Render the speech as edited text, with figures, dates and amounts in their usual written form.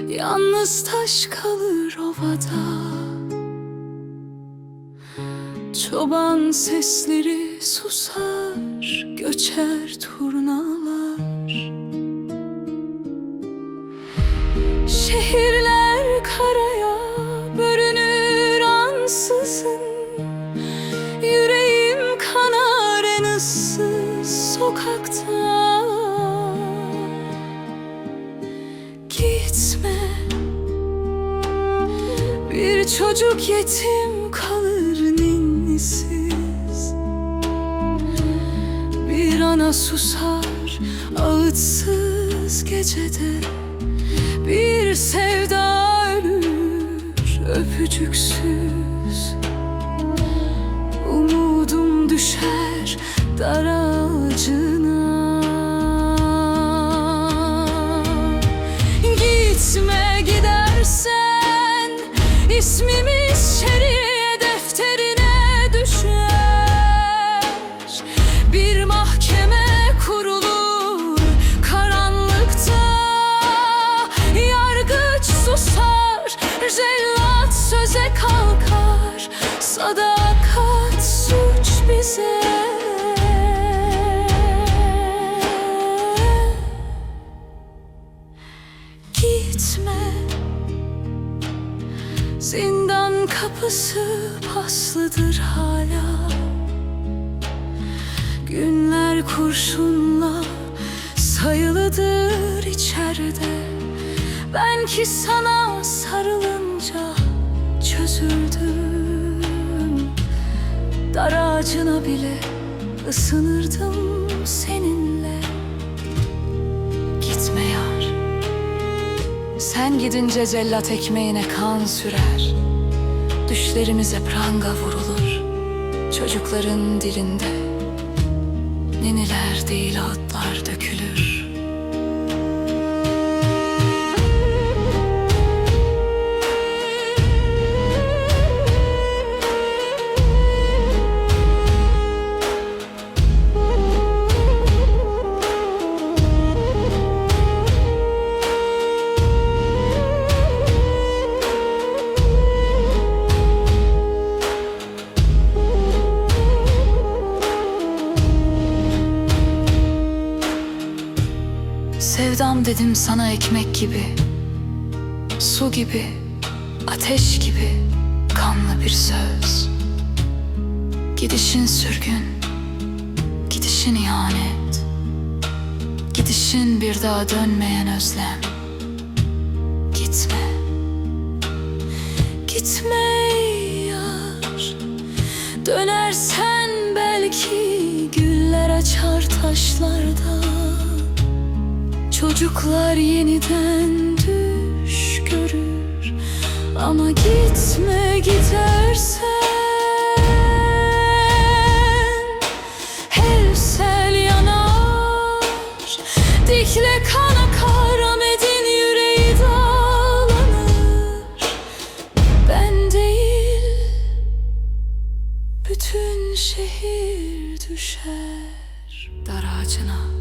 Yalnız taş kalır ovada. Çoban sesleri susar, göçer turnalar. Şehirler karaya bölünür ansızın. Yüreğim kanar en ıssız sokakta. Gitme, bir çocuk yetim kalır ninnisiz. Bir ana susar ağıtsız gecede. Bir sevda ölür öpücüksüz. Umudum düşer dar ağacına. Gitme, gidersen ismimiz şeriye defterine düşer. Bir mahkeme kurulur karanlıkta. Yargıç susar, cellat söze kalkar. Sadakat suç bize. Gitme, zindan kapısı paslıdır hala. Günler kurşunla sayılıdır içeride. Ben ki sana sarılınca çözüldüm. Dar ağacına bile ısınırdım seninle. Gitme yar, sen gidince cellat ekmeğine kan sürer. Düşlerimize pranga vurulur çocukların dilinde. Niniler değil ağıtlar dökülür. Sevdam dedim sana ekmek gibi, su gibi, ateş gibi kanlı bir söz. Gidişin sürgün, gidişin ihanet, gidişin bir daha dönmeyen özlem. Gitme, gitme yar. Dönersen belki güller açar taşlarda. Çocuklar yeniden düş görür. Ama gitme, gidersen her sel yanar. Dikle kan akar, Ahmet'in yüreği dağlanır. Ben değil, bütün şehir düşer dar ağacına.